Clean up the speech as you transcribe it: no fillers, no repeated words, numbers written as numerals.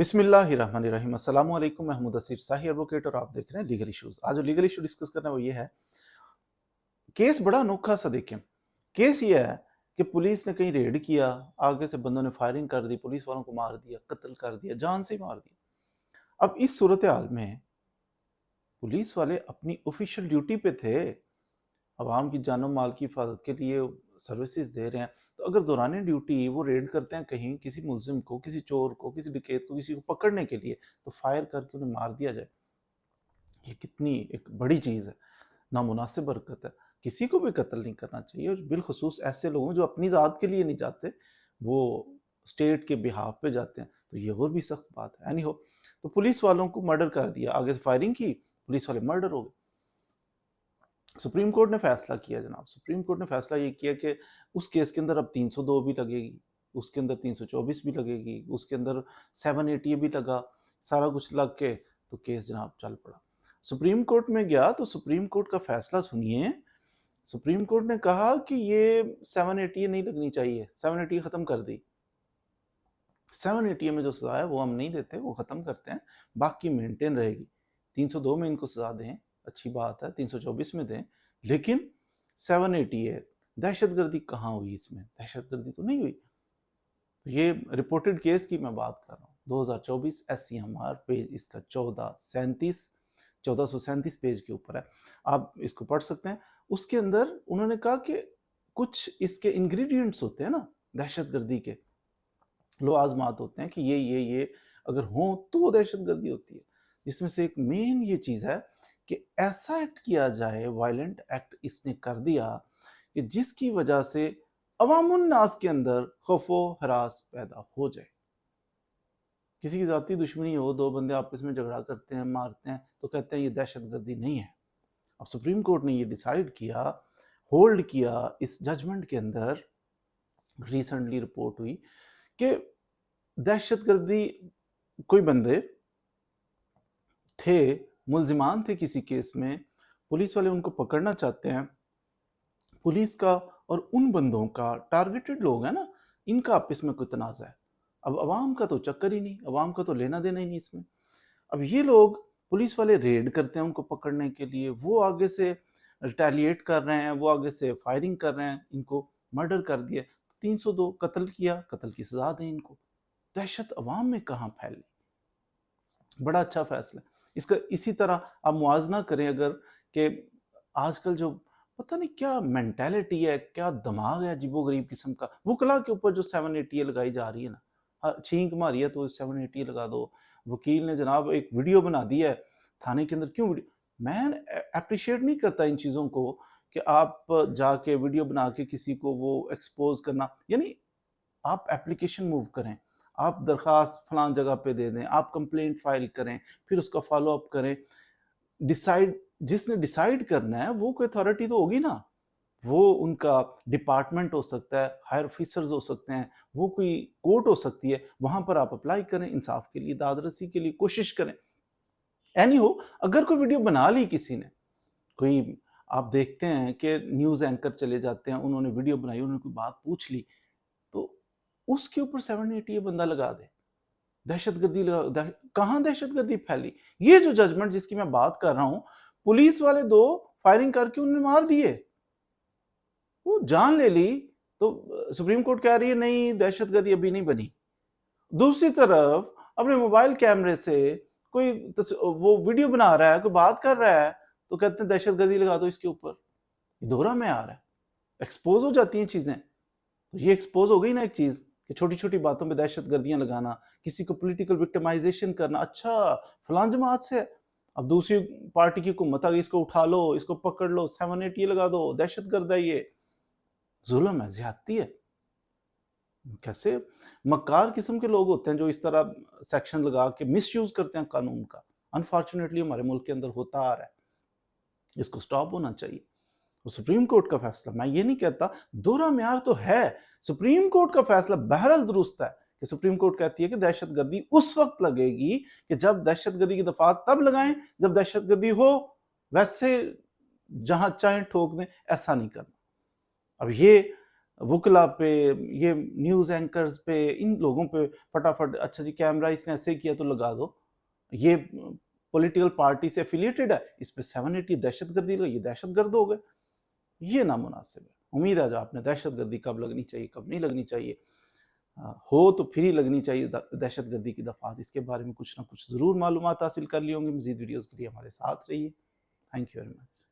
बिस्मिल्लाहिर्रहमानिर्रहीम। अस्सलाम वालेकुम। महमूद असीर साही एडवोकेट और आप देख रहे हैं लीगल इश्यूज। आज जो लीगल इशू डिस्कस करना है वो ये है, केस बड़ा अनोखा सा देखें। केस ये है कि पुलिस ने कहीं रेड किया, आगे से बंदों ने फायरिंग कर दी, पुलिस वालों को मार दिया, कत्ल कर दिया, जान से ही मार दिया। अब इस सूरत हाल में पुलिस वाले अपनी ऑफिशियल ड्यूटी पे थे, अवाम की जानो माल की हिफाजत के लिए सर्विसेज दे रहे हैं, तो अगर दौरान ड्यूटी वो रेड करते हैं कहीं किसी मुलजिम को, किसी चोर को, किसी डकैत को, किसी को पकड़ने के लिए, तो फायर करके उन्हें मार दिया जाए, ये कितनी एक बड़ी चीज़ है, नामुनासिब हरकत है। किसी को भी कत्ल नहीं करना चाहिए, और बिलखसूस ऐसे लोगों जो अपनी ज़ात के लिए नहीं जाते, वो स्टेट के बिहाफ पे जाते हैं, तो ये और भी सख्त बात है। एनी हो, तो पुलिस वालों को मर्डर कर दिया, आगे से फायरिंग की, पुलिस वाले मर्डर हो गए। सुप्रीम कोर्ट ने फैसला किया जनाब, सुप्रीम कोर्ट ने फैसला ये किया कि उस केस के अंदर अब 302 भी लगेगी, उसके अंदर 324 भी लगेगी, उसके अंदर 780 भी लगा, सारा कुछ लग के तो केस जनाब चल पड़ा। सुप्रीम कोर्ट में गया तो सुप्रीम कोर्ट का फैसला सुनिए। सुप्रीम कोर्ट ने कहा कि ये 780 नहीं लगनी चाहिए, 780 खत्म कर दी। 780 में जो सजा है वो हम नहीं देते, वो खत्म करते हैं, बाकी मेंटेन रहेगी। 302 में इनको सजा दें, अच्छी बात है, 324 में दें, लेकिन 780 है। दहशतगर्दी कहाँ हुई इसमें? दहशतगर्दी तो नहीं हुई। तो ये रिपोर्टेड केस की मैं बात कर रहा हूँ, 2024 SCMR पेज इसका 1437 पेज के ऊपर है, आप इसको पढ़ सकते हैं। उसके अंदर उन्होंने कहा कि कुछ इसके इंग्रेडिएंट्स होते हैं ना दहशतगर्दी के, आजमात होते हैं कि ये अगर हो तो वो दहशतगर्दी होती है, जिसमें से एक मेन ये चीज़ है कि ऐसा एक्ट किया जाए, वायलेंट एक्ट इसने कर दिया कि जिसकी वजह से अवामुन नास के अंदर खौफो हरास पैदा हो जाए। किसी की ज़ाती दुश्मनी हो, दो बंदे आपस में झगड़ा करते हैं, मारते हैं, तो कहते हैं ये दहशतगर्दी नहीं है। अब सुप्रीम कोर्ट ने ये डिसाइड किया, होल्ड किया, इस जजमेंट के अंदर रिसेंटली रिपोर्ट हुई कि दहशतगर्दी कोई बंदे थे, मुल्जिमान थे किसी केस में, पुलिस वाले उनको पकड़ना चाहते हैं, पुलिस का और उन बंदों का, टारगेटेड लोग हैं ना, इनका आपस में कोई तनाज़ा है। अब अवाम का तो चक्कर ही नहीं, अवाम का तो लेना देना ही नहीं इसमें। अब ये लोग, पुलिस वाले रेड करते हैं उनको पकड़ने के लिए, वो आगे से रिटेलिएट कर रहे हैं, वो आगे से फायरिंग कर रहे हैं, इनको मर्डर कर दिया, 302 कत्ल किया, कत्ल की सजा दें इनको। दहशत अवाम में कहाँ फैली? बड़ा अच्छा फैसला। इसका इसी तरह आप मुआवजना करें अगर, कि आजकल जो पता नहीं क्या मेंटालिटी है, क्या दिमाग है अजीबो-गरीब किस्म का, वकला के ऊपर जो 780 लगाई जा रही है ना, छींक मारी है तो 780 लगा दो। वकील ने जनाब एक वीडियो बना दी है थाने के अंदर, क्यों वीडियो? मैं अप्रिशिएट नहीं करता इन चीज़ों को कि आप जाके वीडियो बना के किसी को वो एक्सपोज करना, यानी आप एप्लीकेशन मूव करें, आप दरख्वास्त फलां जगह पे दे दें, आप कंप्लेंट फाइल करें, फिर उसका फॉलो अप करें, डिसाइड, जिसने डिसाइड करना है वो कोई अथॉरिटी तो होगी ना, वो उनका डिपार्टमेंट हो सकता है, हायर ऑफिसर्स हो सकते हैं, वो कोई कोर्ट हो सकती है, वहां पर आप अप्लाई करें, इंसाफ के लिए, दादरसी के लिए कोशिश करें। एनी हो, अगर कोई वीडियो बना ली किसी ने, कोई, आप देखते हैं कि न्यूज़ एंकर चले जाते हैं, उन्होंने वीडियो बनाई, उन्होंने कोई बात पूछ ली, तो उसके ऊपर 780 बंदा लगा दे, दहशतगर्दी लगा, कहाँ दहशतगर्दी फैली? ये जो जजमेंट जिसकी मैं बात कर रहा हूं, पुलिस वाले दो फायरिंग करके उन्हें मार दिए, वो जान ले ली, तो सुप्रीम कोर्ट कह रही है नहीं दहशतगर्दी अभी नहीं बनी। दूसरी तरफ अपने मोबाइल कैमरे से कोई वो वीडियो बना रहा है, कोई बात कर रहा है, तो कहते हैं दहशतगर्दी लगा दो इसके ऊपर। दोहरा में आ रहा है, एक्सपोज हो जाती हैं चीजें। तो ये एक्सपोज हो गई ना एक चीज कि छोटी छोटी बातों पे दहशत गर्दियां लगाना, किसी को पॉलिटिकल विक्टिमाइजेशन करना, अच्छा फलां जमात से, अब दूसरी पार्टी की हुकूमत आ गई, इसको उठा लो, इसको पकड़ लो, 780 लगा दो, दहशत गर्द है, ये जुल्म है, ज्यादती है। कैसे मक्कार किस्म के लोग होते हैं जो इस तरह सेक्शन लगा के मिसयूज करते हैं कानून का। अनफॉर्चुनेटली हमारे मुल्क के अंदर होता आ रहा है, इसको स्टॉप होना चाहिए। तो सुप्रीम कोर्ट का फैसला, मैं ये नहीं कहता, दोहरा म्यार तो है, सुप्रीम कोर्ट का फैसला बहरहाल दुरुस्त है कि सुप्रीम कोर्ट कहती है कि दहशतगर्दी उस वक्त लगेगी कि जब दहशतगर्दी की दफात तब लगाएं जब दहशतगर्दी हो, वैसे जहां चाहे ठोक दें, ऐसा नहीं करना। अब ये वकला पे, ये न्यूज़ एंकर्स पे, इन लोगों पे फटाफट अच्छा जी कैमरा इसने ऐसे किया तो लगा दो, ये पॉलिटिकल पार्टी से एफिलिएटेड है, इस पे 780 दहशतगर्दी लगी, ये दहशतगर्द हो गए। ये नामुनासिब है। उम्मीद है आज आपने दहशतगर्दी कब लगनी चाहिए, कब नहीं लगनी चाहिए, हो तो फिर ही लगनी चाहिए दहशतगर्दी की दफात, इसके बारे में कुछ ना कुछ ज़रूर मालूमात हासिल कर ली होंगी। मज़ीद वीडियोज़ के लिए हमारे साथ रहिए। Thank you very much.